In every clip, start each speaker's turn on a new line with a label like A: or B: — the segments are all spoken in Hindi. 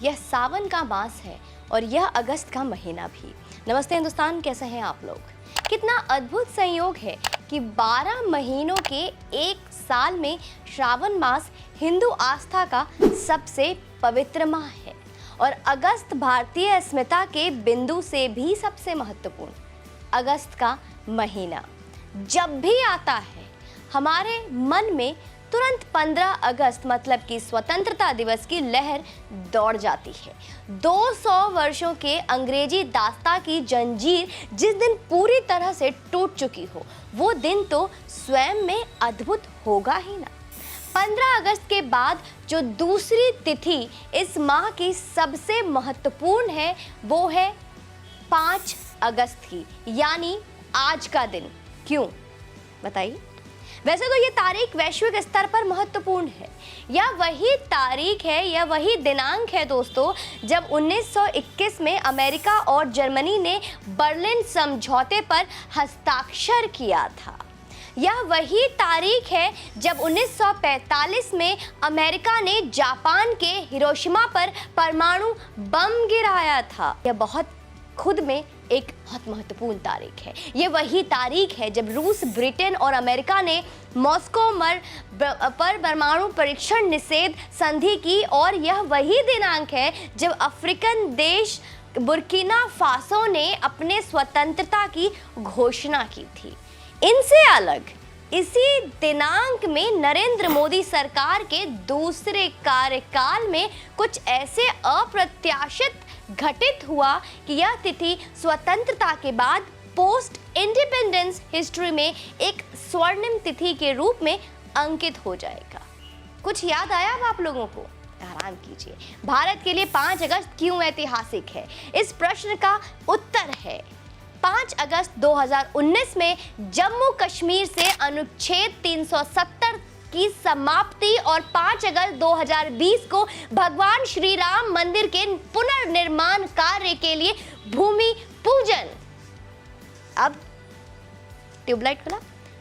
A: यह सावन का मास है और यह अगस्त का महीना भी। नमस्ते हिंदुस्तान, कैसे हैं आप लोग? कितना अद्भुत संयोग है कि 12 महीनों के एक साल में श्रावण मास हिंदू आस्था का सबसे पवित्र माह है और अगस्त भारतीय अस्मिता के बिंदु से भी सबसे महत्वपूर्ण। अगस्त का महीना जब भी आता है हमारे मन में तुरंत 15 अगस्त मतलब कि स्वतंत्रता दिवस की लहर दौड़ जाती है। 200 वर्षों के अंग्रेजी दास्तां की जंजीर जिस दिन पूरी तरह से टूट चुकी हो, वो दिन तो स्वयं में अद्भुत होगा ही ना। 15 अगस्त के बाद जो दूसरी तिथि इस माह की सबसे महत्वपूर्ण है वो है 5 अगस्त की, यानी आज का दिन। क्यों बताइए? वैसे तो ये तारीख वैश्विक स्तर पर महत्वपूर्ण है। यह वही तारीख है, यह वही दिनांक है दोस्तों, जब 1921 में अमेरिका और जर्मनी ने बर्लिन समझौते पर हस्ताक्षर किया था। यह वही तारीख है जब 1945 में अमेरिका ने जापान के हिरोशिमा पर परमाणु बम गिराया था। यह बहुत खुद में एक बहुत महत्वपूर्ण तारीख है। ये वही तारीख है जब रूस, ब्रिटेन और अमेरिका ने मॉस्को पर परमाणु परीक्षण निषेध संधि की, और यह वही दिनांक है जब अफ्रीकन देश बुर्किना फासो ने अपने स्वतंत्रता की घोषणा की थी। इनसे अलग इसी दिनांक में नरेंद्र मोदी सरकार के दूसरे कार्यकाल में कुछ ऐसे अप्रत्याशित घटित हुआ कि यह तिथि स्वतंत्रता के बाद पोस्ट इंडिपेंडेंस हिस्ट्री में एक स्वर्णिम तिथि के रूप में अंकित हो जाएगा। कुछ याद आया अब आप लोगों को? आराम कीजिए। भारत के लिए 5 अगस्त क्यों ऐतिहासिक है? इस प्रश्न का उत्तर है 5 अगस्त 2019 में जम्मू कश्मीर से अनुच्छेद 370 की समाप्ति और 5 अगस्त 2020 को भगवान श्री राम मंदिर के पुनर्निर्माण कार्य के लिए भूमि पूजन। अब ट्यूबलाइट खुला।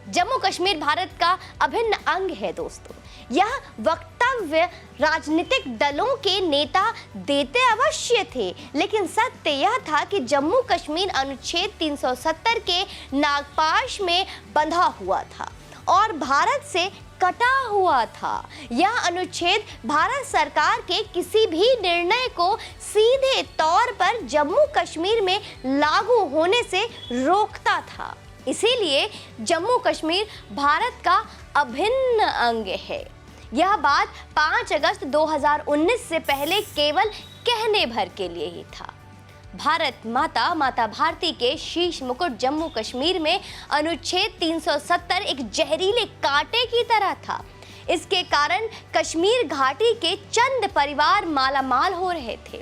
A: जम्मू कश्मीर भारत का अभिन्न अंग है दोस्तों। यह वक्तव्य राजनीतिक दलों के नेता देते अवश्य थे, लेकिन सत्य यह था कि जम्मू कश्मीर अनुच्छेद 370 के नागपाश में बंधा हुआ था और भारत से कटा हुआ था। यह अनुच्छेद भारत सरकार के किसी भी निर्णय को सीधे तौर पर जम्मू कश्मीर में लागू होने से रोकता था। इसीलिए जम्मू कश्मीर भारत का अभिन्न अंग है। यह बात 5 अगस्त 2019 से पहले केवल कहने भर के लिए ही था। भारत माता भारती के शीश मुकुट जम्मू कश्मीर में अनुच्छेद 370 एक जहरीले कांटे की तरह था। इसके कारण कश्मीर घाटी के चंद परिवार मालामाल हो रहे थे।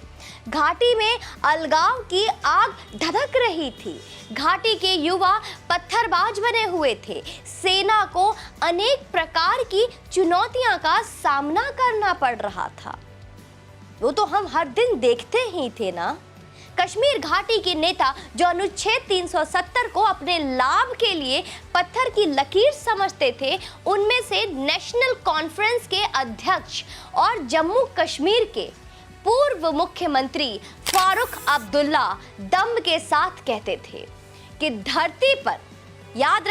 A: घाटी में अलगाव की आग धधक रही थी। घाटी के युवा पत्थरबाज बने हुए थे। सेना को अनेक प्रकार की चुनौतियों का सामना करना पड़ रहा था। वो तो हम हर दिन देखते ही थे ना। कश्मीर घाटी के नेता जो अनुच्छेद 370 को अपने लाभ के लिए पत्थर की लकीर समझते थे, उनमें से नेशनल कॉन्फ्रेंस के अध्यक्ष और जम्मू कश्मीर के पूर्व मुख्यमंत्री फारूक अब्दुल्ला दम्भ के साथ कहते थे कि धरती पर, याद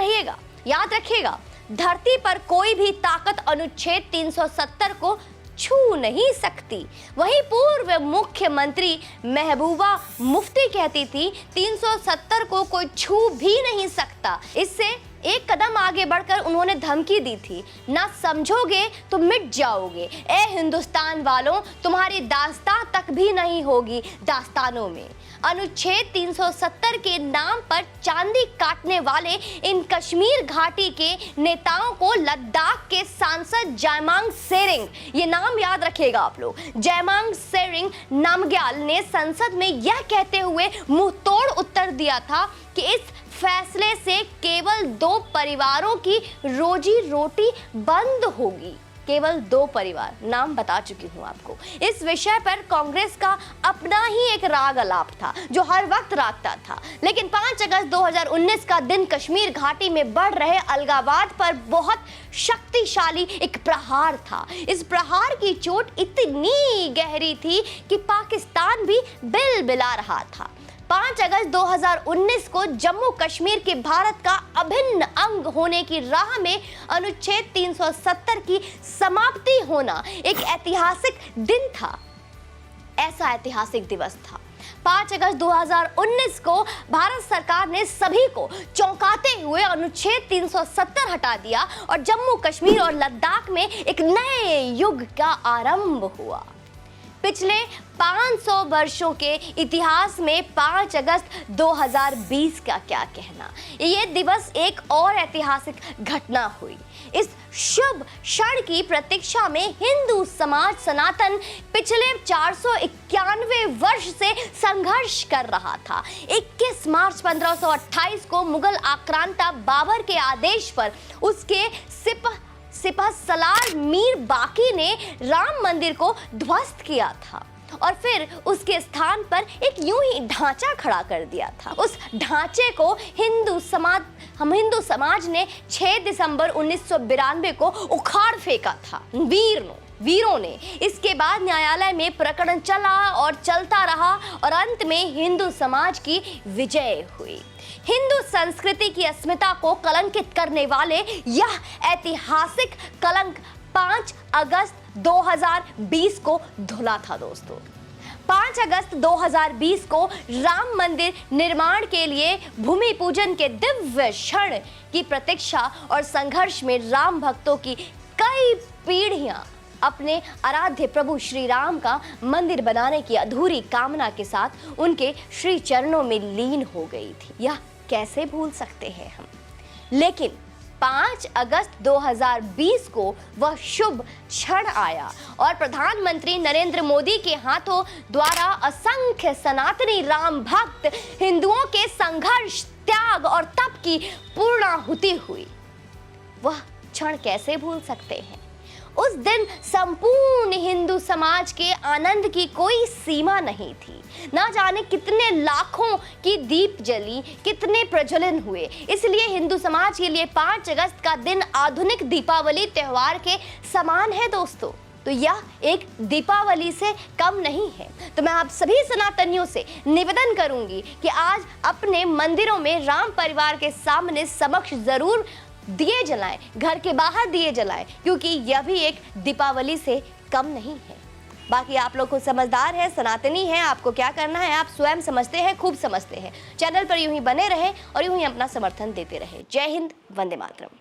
A: रखिएगा, धरती पर कोई भी ताकत अनुच्छेद 370 को छू नहीं सकती। वहीं पूर्व मुख्यमंत्री महबूबा मुफ्ती कहती थी 370 को कोई छू भी नहीं सकता। इससे एक कदम आगे बढ़कर उन्होंने धमकी दी थी, ना समझोगे तो मिट जाओगे। ए हिंदुस्तान वालों, तुम्हारी दास्तां तक भी नहीं होगी दास्तानों में। अनुच्छेद 370 के नाम पर चांदी काटने वाले इन कश्मीर घाटी के नेताओं को लद्दाख के सांसद जयमांग सेरिंग, ये नाम याद रखिएगा आप लोग, जयमांग सेरिंग नामग्याल ने संसद में यह कहते हुए मुंह तोड़ उत्तर दिया था कि इस फैसले से केवल 2 परिवारों की रोजी रोटी बंद होगी। केवल 2 परिवार, नाम बता चुकी हूं आपको। इस विषय पर कांग्रेस का अपना ही एक राग अलाप था जो हर वक्त रागता था। लेकिन 5 अगस्त 2019 का दिन कश्मीर घाटी में बढ़ रहे अलगाववाद पर बहुत शक्तिशाली एक प्रहार था। इस प्रहार की चोट इतनी गहरी थी कि पाकिस्तान भी बिलबिला रहा था। 5 अगस्त 2019 को जम्मू कश्मीर के भारत का अभिन्न अंग होने की राह में अनुच्छेद 370 की समाप्ति होना एक ऐतिहासिक दिन था। ऐसा ऐतिहासिक दिवस था। 5 अगस्त 2019 को भारत सरकार ने सभी को चौंकाते हुए अनुच्छेद 370 हटा दिया और जम्मू कश्मीर और लद्दाख में एक नए युग का आरंभ हुआ। पिछले 500 वर्षों के इतिहास में 5 अगस्त 2020 का क्या कहना। ये दिवस एक और ऐतिहासिक घटना हुई। इस शुभ क्षण की प्रतीक्षा में हिंदू समाज सनातन पिछले 491 वर्ष से संघर्ष कर रहा था। 21 मार्च 1528 को मुगल आक्रांता बाबर के आदेश पर उसके सिपह सलार मीर बाकी ने राम मंदिर को ध्वस्त किया था और फिर उसके स्थान पर एक यूं ही ढांचा खड़ा कर दिया था। उस ढांचे को हिंदू समाज ने 6 दिसंबर 1992 को उखाड़ फेंका था। वीरों ने। इसके बाद न्यायालय में प्रकरण चला और चलता रहा और अंत में हिंदू समाज की विजय हुई। हिंदू संस्कृति की अस्मिता को कलंकित करने वाले यह ऐतिहासिक कलंक 5 अगस्त 2020 को धुला था दोस्तों। 5 अगस्त 2020 को राम मंदिर निर्माण के लिए भूमि पूजन के दिव्य क्षण की प्रतीक्षा और संघर्ष में राम भक्तों की कई पीढ़ियां अपने आराध्य प्रभु श्री राम का मंदिर बनाने की अधूरी कामना के साथ उनके श्री चरणों में लीन हो गई थी। यह कैसे भूल सकते हैं हम। लेकिन 5 अगस्त 2020 को वह शुभ क्षण आया और प्रधानमंत्री नरेंद्र मोदी के हाथों द्वारा असंख्य सनातनी राम भक्त हिंदुओं के संघर्ष, त्याग और तप की पूर्णाहुति हुई। वह क्षण कैसे भूल सकते हैं। उस दिन संपूर्ण हिंदू समाज के आनंद की कोई सीमा नहीं थी। ना जाने कितने लाखों की दीप जली, कितने प्रज्वलन हुए। इसलिए हिंदू समाज के लिए 5 अगस्त का दिन आधुनिक दीपावली त्योहार के समान है दोस्तों। तो यह एक दीपावली से कम नहीं है। तो मैं आप सभी सनातनियों से निवेदन करूंगी कि आज अपने मंदिरों में राम परिवार के सामने समक्ष जरूर दिए जलाएं, घर के बाहर दिए जलाएं, क्योंकि यह भी एक दीपावली से कम नहीं है। बाकी आप लोग को समझदार है, सनातनी है, आपको क्या करना है आप स्वयं समझते हैं, खूब समझते हैं। चैनल पर यूं ही बने रहे और यूं ही अपना समर्थन देते रहे। जय हिंद, वंदे मातरम।